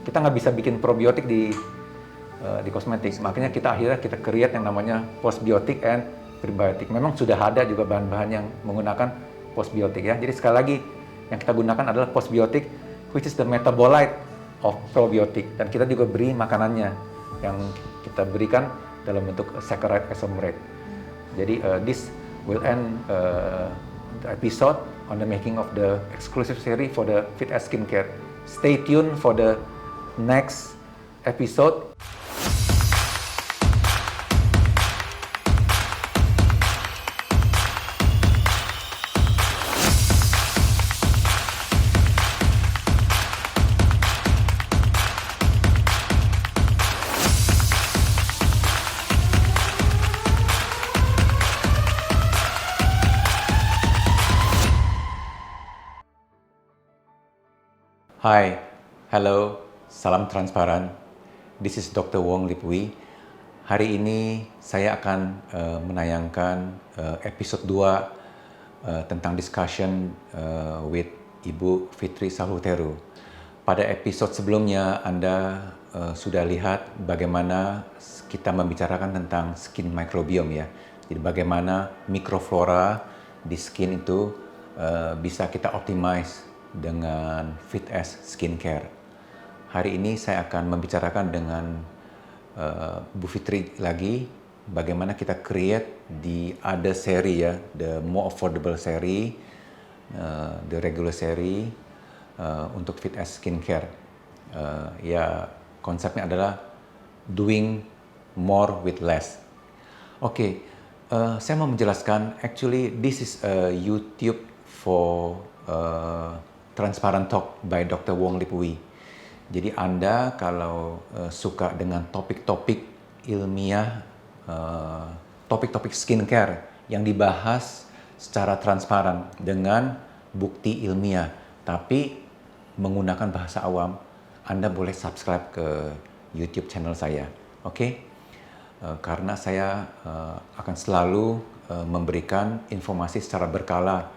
kita nggak bisa bikin probiotik di kosmetik. Makanya akhirnya kita create yang namanya postbiotic and prebiotic. Memang sudah ada juga bahan-bahan yang menggunakan postbiotik ya. Jadi sekali lagi yang kita gunakan adalah postbiotic, which is the metabolite of probiotic. Dan kita juga beri makanannya yang kita berikan dalam bentuk saccharide isomerate. Jadi this will end the episode on the making of the exclusive series for the Fit as Skincare. Stay tuned for the next episode. Hai, halo, salam transparan. This is Dr. Wong Lip Hui. Hari ini saya akan menayangkan episode 2 tentang discussion with Ibu Fitri Sahuteru. Pada episode sebelumnya Anda sudah lihat bagaimana kita membicarakan tentang skin microbiome ya. Jadi bagaimana mikroflora di skin itu bisa kita optimize dengan Fit as Skincare. Hari ini saya akan membicarakan dengan Bu Fitri lagi bagaimana kita create the other seri ya, the more affordable seri, the regular seri untuk Fit as Skincare. Ya konsepnya adalah doing more with less. Oke, saya mau menjelaskan. Actually, this is a YouTube for Transparent Talk by Dr. Wong Lip Hui. Jadi Anda kalau suka dengan topik-topik ilmiah, topik-topik skincare yang dibahas secara transparan dengan bukti ilmiah, tapi menggunakan bahasa awam, Anda boleh subscribe ke YouTube channel saya, oke? Karena saya akan selalu memberikan informasi secara berkala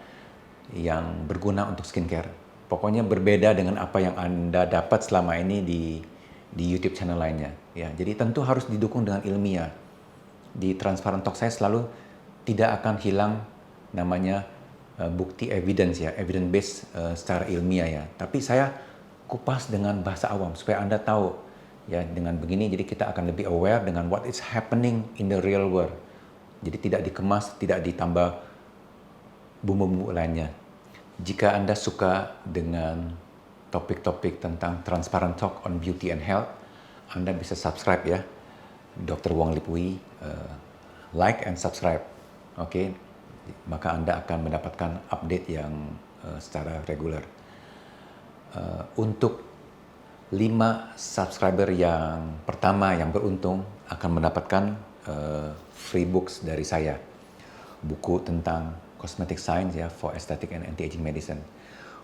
yang berguna untuk skincare. Pokoknya berbeda dengan apa yang Anda dapat selama ini di YouTube channel lainnya. Ya, jadi tentu harus didukung dengan ilmiah. Di Transparent Talk saya selalu tidak akan hilang namanya bukti evidence ya, evidence based secara ilmiah ya. Tapi saya kupas dengan bahasa awam supaya Anda tahu ya, dengan begini jadi kita akan lebih aware dengan what is happening in the real world. Jadi tidak dikemas, tidak ditambah bumbu-bumbu lainnya. Jika Anda suka dengan topik-topik tentang Transparent Talk on Beauty and Health, Anda bisa subscribe ya, Dr. Wong Lip Hui, like and subscribe, oke? Maka Anda akan mendapatkan update yang secara reguler. Untuk 5 subscriber yang pertama yang beruntung akan mendapatkan free books dari saya, buku tentang Cosmetic Science ya, for Aesthetic and Anti-Aging Medicine.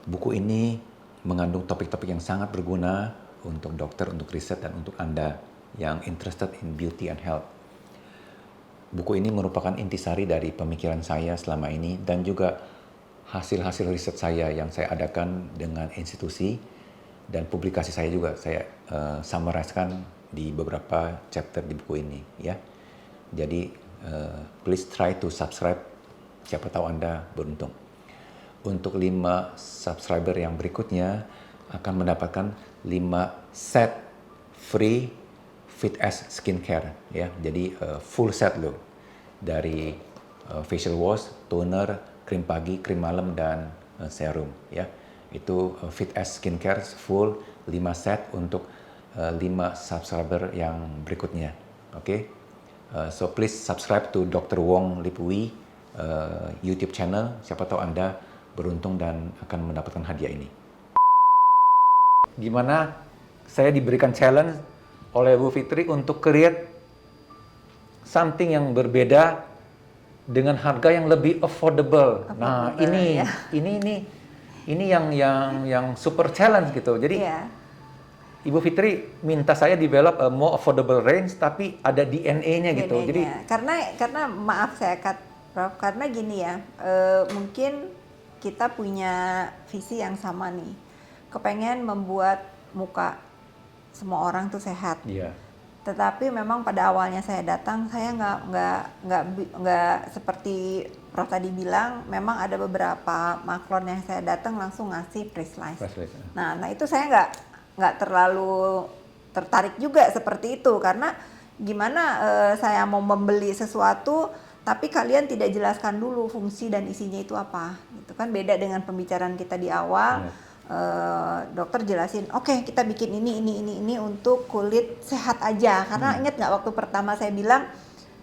Buku ini mengandung topik-topik yang sangat berguna untuk dokter, untuk riset, dan untuk Anda yang interested in beauty and health. Buku ini merupakan intisari dari pemikiran saya selama ini dan juga hasil-hasil riset saya yang saya adakan dengan institusi dan publikasi saya juga. Saya summarize-kan di beberapa chapter di buku ini ya. Jadi please try to subscribe. Siapa tahu Anda beruntung. Untuk 5 subscriber yang berikutnya akan mendapatkan 5 set free Fit as Skincare ya. Jadi full set loh. Dari facial wash, toner, krim pagi, krim malam, dan serum ya. Itu Fit as Skincare full 5 set untuk 5 subscriber yang berikutnya. Oke. So please subscribe to Dr. Wong Lip Hui YouTube channel. Siapa tahu Anda beruntung dan akan mendapatkan hadiah ini. Gimana saya diberikan challenge oleh Bu Fitri untuk create something yang berbeda dengan harga yang lebih affordable. Nah, ini ya. ini yang super challenge gitu. Jadi Ibu Fitri minta saya develop a more affordable range, tapi ada DNA-nya gitu. Jadi karena maaf saya Prof, karena gini ya, mungkin kita punya visi yang sama nih, kepengen membuat muka semua orang tuh sehat. Iya. Tetapi memang pada awalnya saya datang, saya nggak seperti Prof tadi bilang, memang ada beberapa maklon yang saya datang langsung ngasih pre-slice. Nah itu saya nggak terlalu tertarik juga seperti itu, karena gimana saya mau membeli sesuatu tapi kalian tidak jelaskan dulu fungsi dan isinya itu apa, itu kan beda dengan pembicaraan kita di awal. Dokter jelasin, oke, kita bikin ini untuk kulit sehat aja, karena ingat nggak waktu pertama saya bilang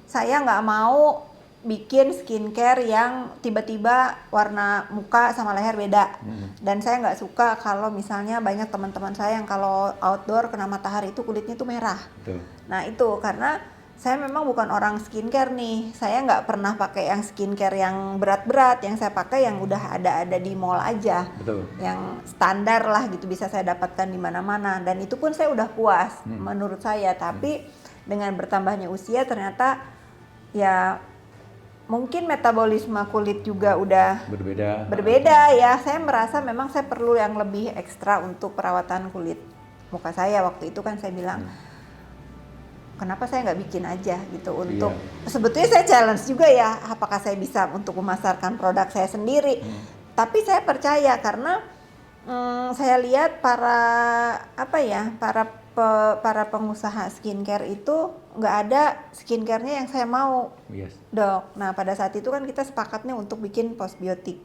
saya nggak mau bikin skincare yang tiba-tiba warna muka sama leher beda. Dan saya nggak suka kalau misalnya banyak teman-teman saya yang kalau outdoor kena matahari itu kulitnya tuh merah. Betul. Nah itu karena saya memang bukan orang skincare nih, saya nggak pernah pakai yang skincare yang berat-berat, yang saya pakai yang udah ada di mall aja. Betul. Yang standar lah gitu, bisa saya dapatkan di mana-mana, dan itu pun saya udah puas menurut saya. Tapi dengan bertambahnya usia ternyata ya mungkin metabolisme kulit juga udah berbeda ya. Saya merasa memang saya perlu yang lebih ekstra untuk perawatan kulit muka saya. Waktu itu kan saya bilang, kenapa saya nggak bikin aja gitu untuk sebetulnya saya challenge juga ya, apakah saya bisa untuk memasarkan produk saya sendiri. Tapi saya percaya karena saya lihat para pengusaha skincare itu nggak ada skincare-nya yang saya mau, Dok. Nah pada saat itu kan kita sepakatnya untuk bikin postbiotik,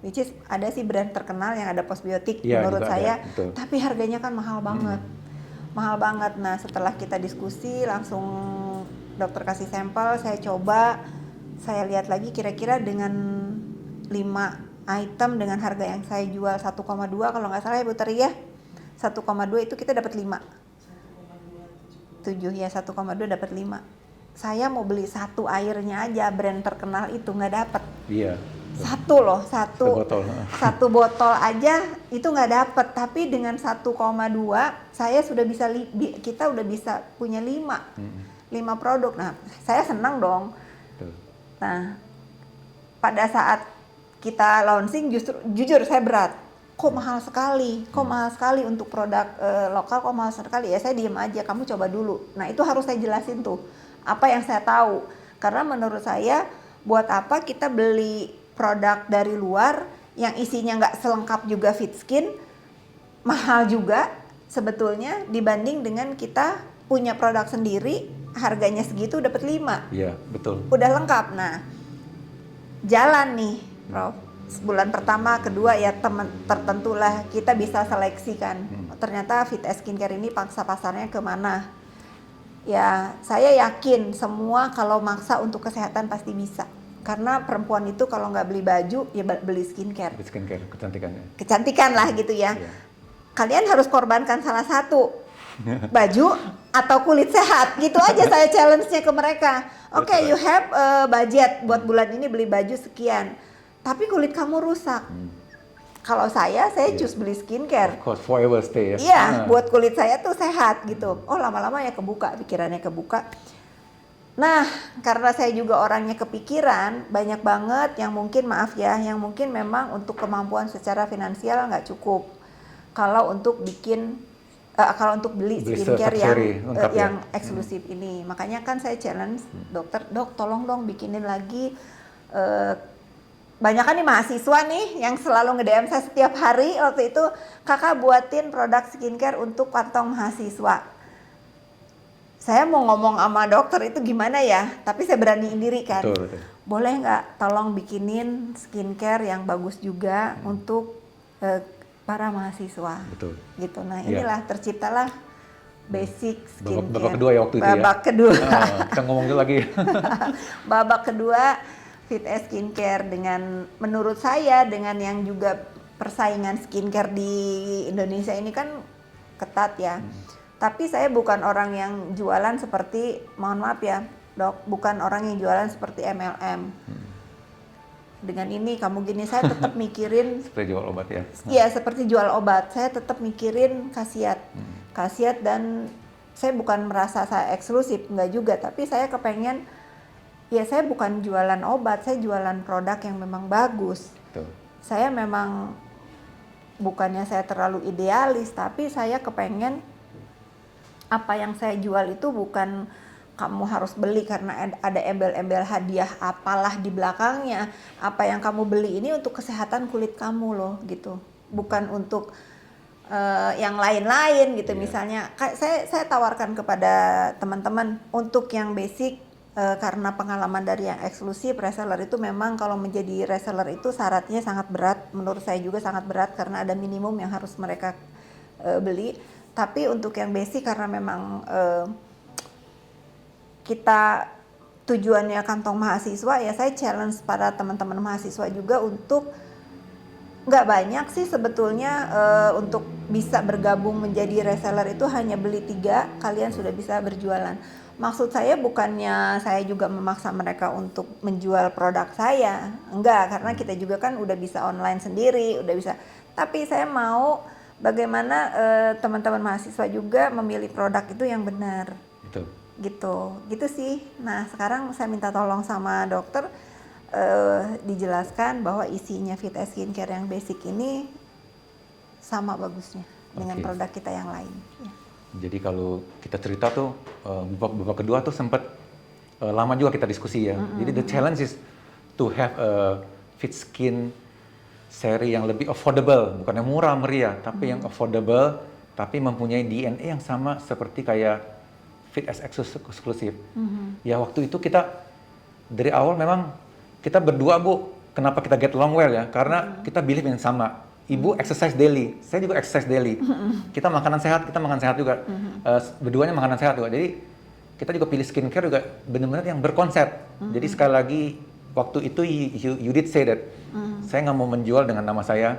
which is ada sih brand terkenal yang ada postbiotik menurut saya, tapi harganya kan mahal banget. Nah setelah kita diskusi langsung dokter kasih sampel, saya coba, saya lihat lagi kira-kira dengan 5 item dengan harga yang saya jual 1,2 kalau nggak salah ya Bu Teri ya, 1,2 itu kita dapat 5. 7 ya, 1,2 dapat 5. Saya mau beli satu airnya aja brand terkenal itu nggak dapat. Iya. Satu botol aja itu nggak dapat, tapi dengan 1,2 saya sudah bisa kita udah bisa punya 5 produk. Nah saya senang dong. Nah pada saat kita launching jujur saya berat, kok mahal sekali untuk produk lokal, kok mahal sekali ya. Saya diem aja, kamu coba dulu. Nah itu harus saya jelasin tuh apa yang saya tahu, karena menurut saya buat apa kita beli produk dari luar yang isinya nggak selengkap juga fit skin, mahal juga sebetulnya dibanding dengan kita punya produk sendiri harganya segitu dapat 5. Iya, betul. Udah lengkap. Nah, jalan nih, Prof. Bulan pertama, kedua ya tertentulah kita bisa seleksikan. Ternyata Fit Skincare ini pangsa pasarnya kemana? Ya, saya yakin semua kalau maksa untuk kesehatan pasti bisa. Karena perempuan itu kalau nggak beli baju, ya beli skincare. Skincare, kecantikan lah gitu ya. Kalian harus korbankan salah satu, baju atau kulit sehat, gitu aja saya challenge-nya ke mereka. Oke, you have budget buat bulan ini beli baju sekian, tapi kulit kamu rusak. Kalau saya choose beli skincare. Of course, forever stay ya. Iya, buat kulit saya tuh sehat gitu. Oh, lama-lama ya pikirannya kebuka. Nah, karena saya juga orangnya kepikiran, banyak banget yang mungkin yang mungkin memang untuk kemampuan secara finansial nggak cukup. Kalau untuk beli skincare yang eksklusif ini. Makanya kan saya challenge dokter, Dok tolong dong bikinin lagi. Banyak kan nih mahasiswa nih yang selalu nge-DM saya setiap hari waktu itu, kakak buatin produk skincare untuk kantong mahasiswa. Saya mau ngomong sama dokter itu gimana ya, tapi saya beraniin diri kan. Betul. Boleh nggak tolong bikinin skincare yang bagus juga untuk para mahasiswa. Betul. Gitu. Nah inilah terciptalah basic skincare. Babak kedua ya waktu itu babak kedua. Kita ngomong dulu lagi. Babak kedua Fit Skincare dengan menurut saya dengan yang juga persaingan skincare di Indonesia ini kan ketat ya. Tapi saya bukan orang yang jualan seperti, mohon maaf ya Dok, bukan orang yang jualan seperti MLM. Dengan ini kamu gini, saya tetap mikirin seperti jual obat ya. Iya, seperti jual obat. Saya tetap mikirin khasiat. Khasiat, dan saya bukan merasa saya eksklusif, enggak juga, tapi saya kepengen ya saya bukan jualan obat, saya jualan produk yang memang bagus. Betul. Saya memang bukannya saya terlalu idealis, tapi saya kepengen apa yang saya jual itu bukan kamu harus beli karena ada embel-embel hadiah apalah di belakangnya. Apa yang kamu beli ini untuk kesehatan kulit kamu loh gitu. Bukan untuk yang lain-lain gitu. Misalnya saya tawarkan kepada teman-teman untuk yang basic, karena pengalaman dari yang eksklusif, reseller itu memang kalau menjadi reseller itu syaratnya sangat berat. Menurut saya juga sangat berat karena ada minimum yang harus mereka beli. Tapi untuk yang basic karena memang kita tujuannya kantong mahasiswa, ya saya challenge para teman-teman mahasiswa juga untuk nggak banyak sih sebetulnya, untuk bisa bergabung menjadi reseller itu hanya beli 3, kalian sudah bisa berjualan. Maksud saya bukannya saya juga memaksa mereka untuk menjual produk saya, enggak, karena kita juga kan udah bisa online sendiri, udah bisa. Tapi saya mau bagaimana teman-teman mahasiswa juga memilih produk itu yang benar. Betul. Gitu sih. Nah sekarang saya minta tolong sama dokter, dijelaskan bahwa isinya Fit Skincare yang basic ini sama bagusnya dengan produk kita yang lain. Ya. Jadi kalau kita cerita tuh babak kedua tuh sempat lama juga kita diskusi ya. Jadi the challenge is to have a Fit Skin seri yang lebih affordable, bukan yang murah meriah, tapi yang affordable, tapi mempunyai DNA yang sama seperti kayak Fit S eksklusif. Ya waktu itu kita dari awal memang kita berdua Bu, kenapa kita get along well ya? Karena kita believe yang sama. Ibu exercise daily, saya juga exercise daily. Kita makanan sehat, kita makan sehat juga. Berduanya makanan sehat juga. Jadi kita juga pilih skincare juga benar-benar yang berkonsep. Jadi sekali lagi waktu itu you did say that. Saya nggak mau menjual dengan nama saya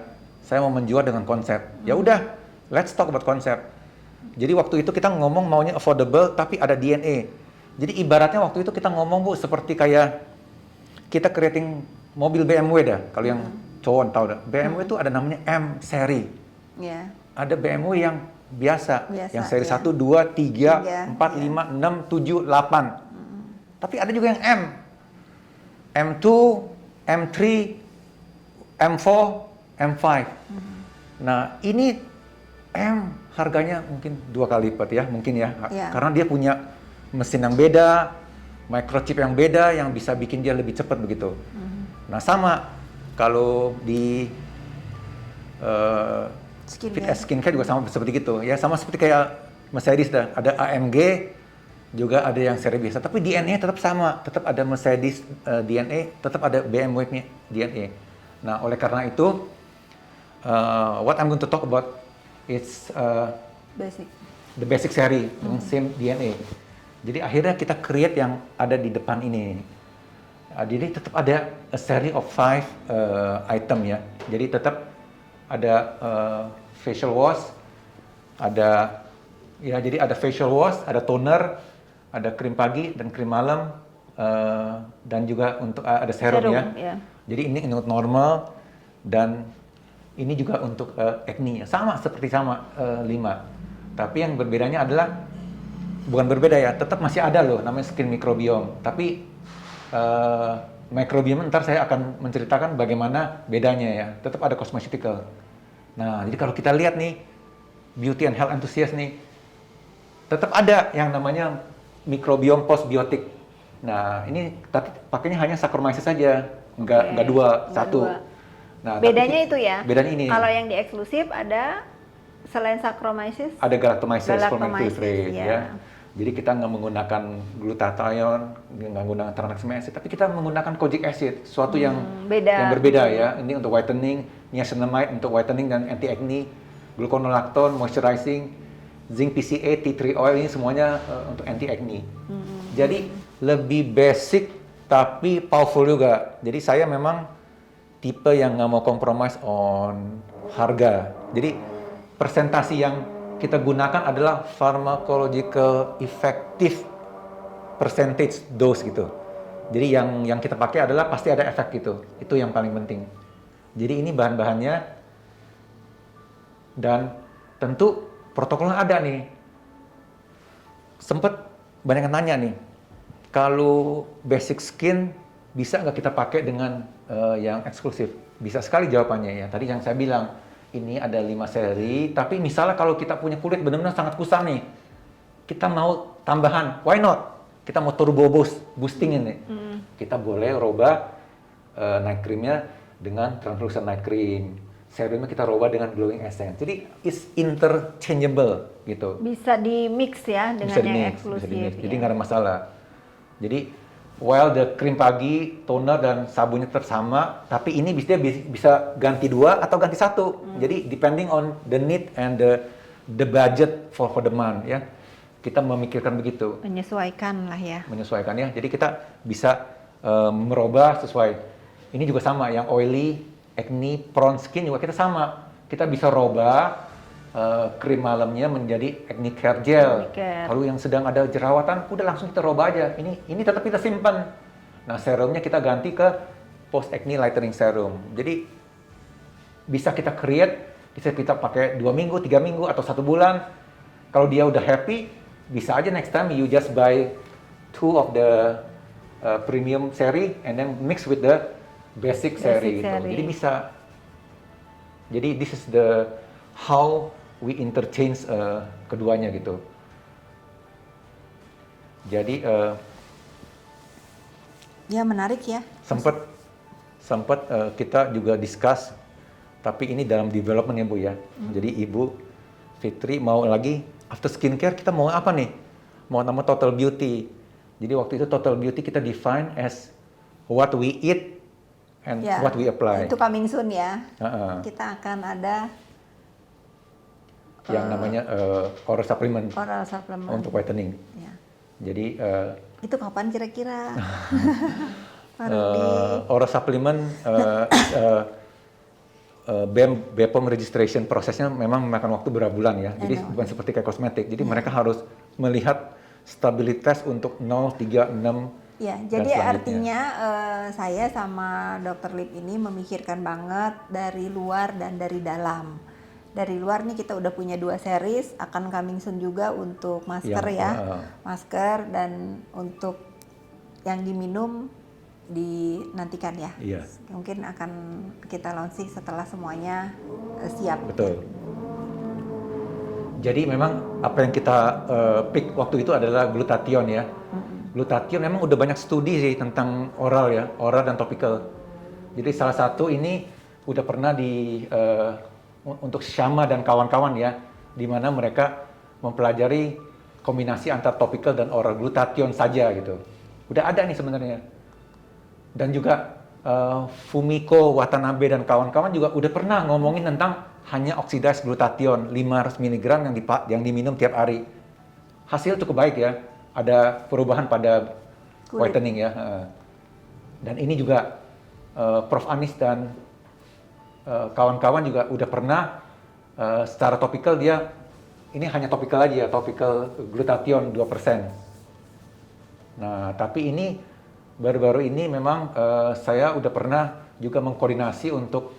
mau menjual dengan konsep. Ya udah, let's talk about konsep. Jadi waktu itu kita ngomong maunya affordable tapi ada DNA. Jadi ibaratnya waktu itu kita ngomong Bu seperti kayak kita creating mobil BMW dah. Kalau yang cowok tahu dah, BMW itu ada namanya M seri. Yeah. Ada BMW yang biasa yang seri 1, 2, 3, 4, 5, 6, 7, 8. Tapi ada juga yang M. M2, M3, M4, M5. Nah, ini M harganya mungkin 2 kali lipat ya, mungkin ya. Karena dia punya mesin yang beda, microchip yang beda yang bisa bikin dia lebih cepat begitu. Nah, sama kalau di Fit Skincare juga sama seperti gitu ya, sama seperti kayak Mercedes dah, ada AMG juga ada yang seri biasa, tapi DNA tetap sama, tetap ada Mercedes DNA, tetap ada BMW DNA. Nah oleh karena itu what I'm going to talk about is the basic seri dengan same DNA. Jadi akhirnya kita create yang ada di depan ini. Jadi tetap ada a series of 5 item ya. Jadi tetap ada facial wash, ada ya jadi ada facial wash, ada toner, ada krim pagi dan krim malam, dan juga untuk ada serum ya. Yeah. Jadi ini untuk normal dan ini juga untuk acne. Sama seperti 5. Tapi yang berbedanya adalah bukan berbeda ya, tetap masih ada loh namanya skin microbiome. Tapi microbiome ntar saya akan menceritakan bagaimana bedanya ya. Tetap ada cosmeceutical. Nah, jadi kalau kita lihat nih beauty and health enthusiast nih, tetap ada yang namanya microbiome postbiotik. Nah, ini tapi pakainya hanya Saccharomyces saja, enggak 2, 1. Nah, bedanya itu ya. Bedanya ini. Kalau yang di eksklusif ada selain Saccharomyces, ada Galactomyces formiculae ya. Jadi kita nggak menggunakan glutathione, nggak menggunakan tranexamic acid, tapi kita menggunakan kojic acid, sesuatu yang berbeda ya. Ini untuk whitening, niacinamide untuk whitening dan anti acne, gluconolactone moisturizing, zinc PCA, tea tree oil ini semuanya untuk anti acne. Jadi lebih basic tapi powerful juga. Jadi saya memang tipe yang nggak mau compromise on harga. Jadi presentasi yang kita gunakan adalah pharmacological effective percentage dose gitu. Jadi yang kita pakai adalah pasti ada efek gitu. Itu yang paling penting. Jadi ini bahan-bahannya dan tentu protokolnya ada nih. Sempet banyak yang nanya nih, kalau basic skin bisa nggak kita pakai dengan yang eksklusif? Bisa sekali jawabannya ya. Tadi yang saya bilang, ini ada 5 seri, tapi misalnya kalau kita punya kulit benar-benar sangat kusam nih, kita mau tambahan, why not? Kita mau turbo boosting ini. Kita boleh rubah night creamnya dengan translucent night cream. Serumnya kita rubah dengan glowing essence. Jadi it's interchangeable gitu. Bisa di mix ya dengan Bisa yang di-mix, eksklusif. bisa di-mix. Jadi ya. nggak ada masalah. Jadi while the krim pagi, toner dan sabunnya tetap sama, tapi ini bisa ganti 2 atau ganti 1. Jadi depending on the need and the budget for the month ya. Kita memikirkan begitu. Menyesuaikan lah ya. Menyesuaikan ya. Jadi kita bisa merubah sesuai. Ini juga sama, yang oily, acne, prone skin juga kita sama. Kita bisa rubah krim malamnya menjadi acne care gel. Acne care. Kalau yang sedang ada jerawatan, udah langsung kita rubah aja. Ini tetap kita simpan. Nah, serumnya kita ganti ke post acne lightening serum. Jadi bisa kita create, bisa kita pakai 2 minggu, 3 minggu atau 1 bulan. Kalau dia udah happy, bisa aja next time you just buy 2 of the premium seri and then mix with the basic seri gitu. Jadi bisa. Jadi this is the how we interchange keduanya gitu. Jadi Ya menarik ya. sempat kita juga discuss, tapi ini dalam development ya Bu ya. Jadi Ibu Fitri mau lagi after skincare kita mau apa nih? Mau nama total beauty. Jadi waktu itu total beauty kita define as what we eat and Ya, what we apply. itu coming soon ya. Kita Kita akan ada yang namanya oral supplement oral supplement. untuk whitening. Ya. Jadi Itu kapan kira-kira? oral supplement BPOM registration prosesnya memang memakan waktu berapa bulan ya. Jadi bukan seperti kayak kosmetik. Jadi mereka harus melihat stabilitas untuk 0, 3, 6. Ya, jadi artinya saya sama Dr. Lip ini memikirkan banget dari luar dan dari dalam. Dari luar nih kita udah punya 2 series, akan coming soon juga untuk masker masker, dan untuk yang diminum dinantikan ya. Iya. Mungkin akan kita launching setelah semuanya siap. Betul. Jadi memang apa yang kita pick waktu itu adalah glutathione ya. Glutathione memang udah banyak studi sih tentang oral ya, oral dan topical. Jadi salah satu ini udah pernah untuk Shama dan kawan-kawan ya, di mana mereka mempelajari kombinasi antara topical dan oral glutathione saja gitu. Udah ada nih sebenarnya. Dan juga Fumiko Watanabe dan kawan-kawan juga udah pernah ngomongin tentang hanya oxidized glutathione 500 mg yang diminum tiap hari. Hasil cukup baik ya. Ada perubahan pada kulit whitening ya. Dan ini juga Prof. Anis dan kawan-kawan juga udah pernah secara topikal dia, ini hanya topikal aja ya, topikal glutathione 2%. Nah, tapi ini baru-baru ini memang saya udah pernah juga mengkoordinasi untuk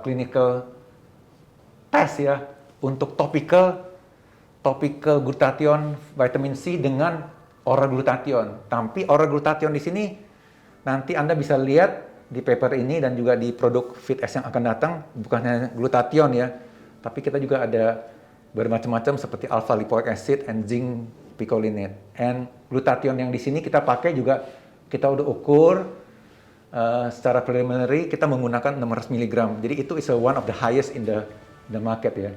clinical test ya, untuk topikal glutathione vitamin C dengan oral glutathione. Tapi oral glutathione di sini nanti Anda bisa lihat di paper ini dan juga di produk FitS yang akan datang, bukan hanya glutathione ya, tapi kita juga ada bermacam-macam seperti alpha lipoic acid and zinc picolinate. And glutathione yang di sini kita pakai juga kita udah ukur secara preliminary kita menggunakan 600 mg. Jadi itu is one of the highest in the market ya.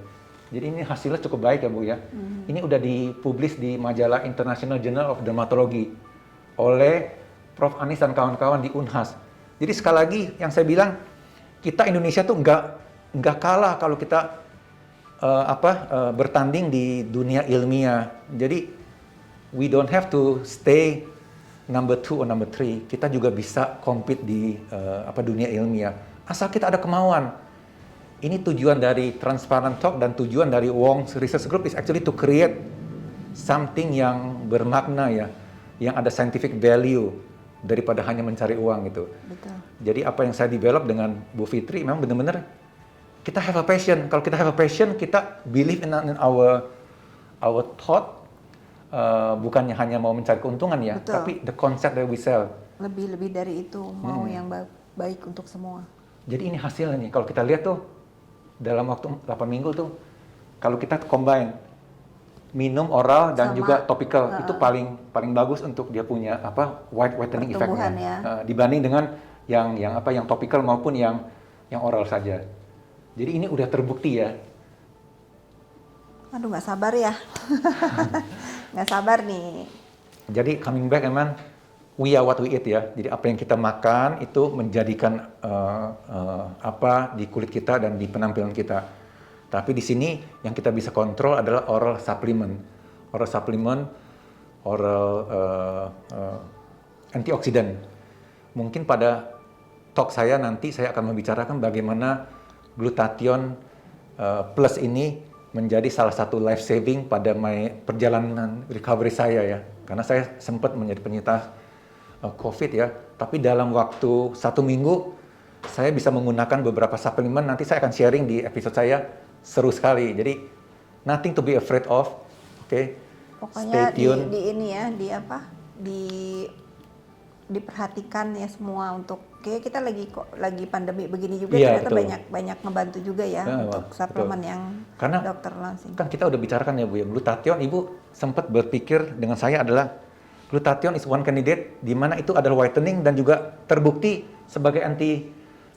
Jadi ini hasilnya cukup baik ya Bu ya. Ini udah dipublish di majalah International Journal of Dermatology oleh Prof. Anis dan kawan-kawan di Unhas. Jadi sekali lagi yang saya bilang, kita Indonesia tuh nggak kalah kalau kita bertanding di dunia ilmiah. Jadi we don't have to stay number 2 or number 3. Kita juga bisa compete di dunia ilmiah. Asal kita ada kemauan. Ini tujuan dari Transparent Talk dan tujuan dari Wong's Research Group is actually to create something yang bermakna ya, yang ada scientific value daripada hanya mencari uang gitu. Betul. Jadi apa yang saya develop dengan Bu Fitri memang benar-benar kita have a passion. Kalau kita have a passion, kita believe in our thought, bukannya hanya mau mencari keuntungan ya, Betul. tapi the concept that we sell. Lebih dari itu, mau yang baik untuk semua. Jadi ini hasilnya nih, kalau kita lihat tuh dalam waktu 8 minggu tuh, kalau kita combine minum oral dan Sama, juga topikal itu paling bagus untuk dia punya whitening effect-nya. Pertumbuhan ya. Dibanding dengan yang topikal maupun yang oral saja. Jadi ini udah terbukti ya. Aduh, nggak sabar ya. Nggak sabar nih. Jadi coming back emang we are what we eat ya. Jadi apa yang kita makan itu menjadikan apa di kulit kita dan di penampilan kita. Tapi di sini yang kita bisa kontrol adalah oral supplement, oral antioksidan. Mungkin pada talk saya nanti saya akan membicarakan bagaimana glutathione plus ini menjadi salah satu life saving pada perjalanan recovery saya ya. Karena saya sempat menjadi penyintas COVID ya. Tapi dalam waktu 1 minggu saya bisa menggunakan beberapa suplemen. Nanti saya akan sharing di episode saya. Seru sekali. Jadi nothing to be afraid of. Oke. Pokoknya Stay tune. di ini ya, diperhatikan ya semua untuk kayak kita lagi pandemi begini juga Iya, ternyata betul. banyak ngebantu juga ya untuk suplemen yang Karena dokter langsing. kan kita udah bicarakan ya Bu ya, glutathione Ibu sempat berpikir dengan saya adalah glutathione is one candidate di mana itu adalah whitening dan juga terbukti sebagai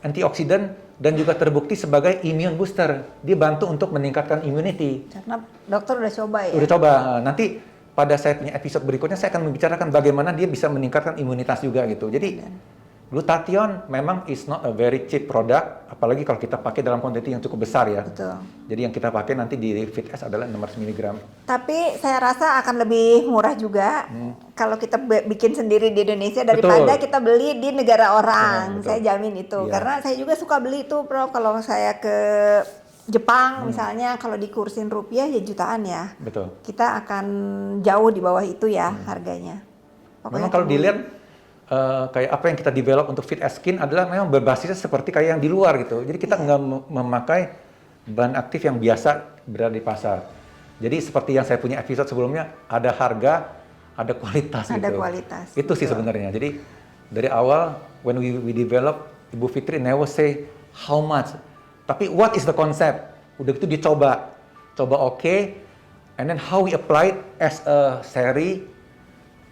antioksidan dan juga terbukti sebagai immune booster. Dia bantu untuk meningkatkan immunity. Karena dokter udah coba ya. Udah coba. Nanti pada saya punya episode berikutnya saya akan membicarakan bagaimana dia bisa meningkatkan imunitas juga gitu. Jadi glutathione memang is not a very cheap product, apalagi kalau kita pakai dalam kuantiti yang cukup besar ya. Betul. Jadi yang kita pakai nanti di FitS adalah 600 mg. Tapi saya rasa akan lebih murah juga kalau kita bikin sendiri di Indonesia daripada kita beli di negara orang. Betul. Saya jamin itu. Iya. Karena saya juga suka beli itu, Bro. Kalau saya ke Jepang misalnya, kalau dikursin rupiah ya jutaan ya. Betul. Kita akan jauh di bawah itu ya harganya. Memang kalau dilihat kayak apa yang kita develop untuk Fit as Skin adalah memang berbasisnya seperti kayak yang di luar gitu. Jadi kita nggak memakai bahan aktif yang biasa berada di pasar. Jadi seperti yang saya punya episode sebelumnya, ada harga, ada kualitas gitu. Ada kualitas. Itu sih sebenarnya. Jadi dari awal when we develop, Ibu Fitri never say how much, tapi what is the concept. Udah gitu dicoba oke, and then how we apply it as a seri,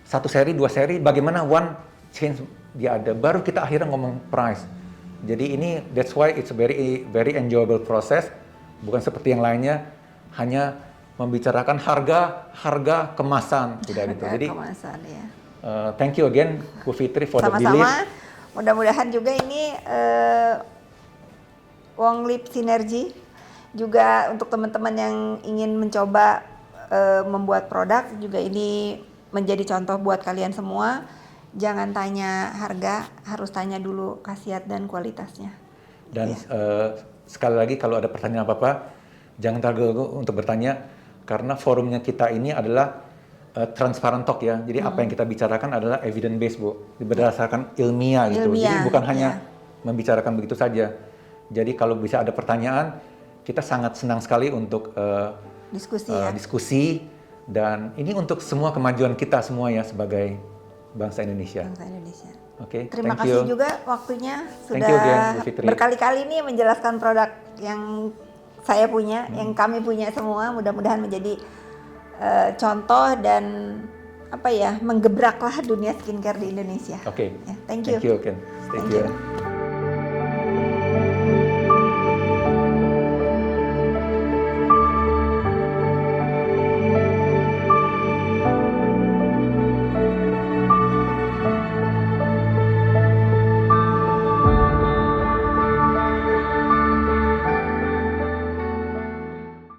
1 seri, 2 seri, bagaimana one change dia ada, baru kita akhirnya ngomong price. Jadi ini that's why it's a very enjoyable process, bukan seperti yang lainnya hanya membicarakan harga kemasan tidak gitu. Jadi kemasan ya. Thank you again Bu Fitri for the belief. Sama-sama. Mudah-mudahan juga ini Wong Lip Synergy juga untuk teman-teman yang ingin mencoba membuat produk juga ini menjadi contoh buat kalian semua. Jangan tanya harga, harus tanya dulu khasiat dan kualitasnya. Dan sekali lagi kalau ada pertanyaan apa-apa, jangan ragu untuk bertanya karena forumnya kita ini adalah transparent talk ya. Jadi apa yang kita bicarakan adalah evidence based Bu, berdasarkan ilmiah gitu. Jadi bukan hanya membicarakan begitu saja. Jadi kalau bisa ada pertanyaan, kita sangat senang sekali untuk diskusi dan ini untuk semua kemajuan kita semua ya sebagai bangsa Indonesia. Oke, terima kasih juga waktunya sudah again, Bu Fitri. Berkali-kali ini menjelaskan produk yang saya punya, yang kami punya semua. Mudah-mudahan menjadi contoh dan menggebraklah dunia skincare di Indonesia. Oke. Thank you. Thank you again. Thank you.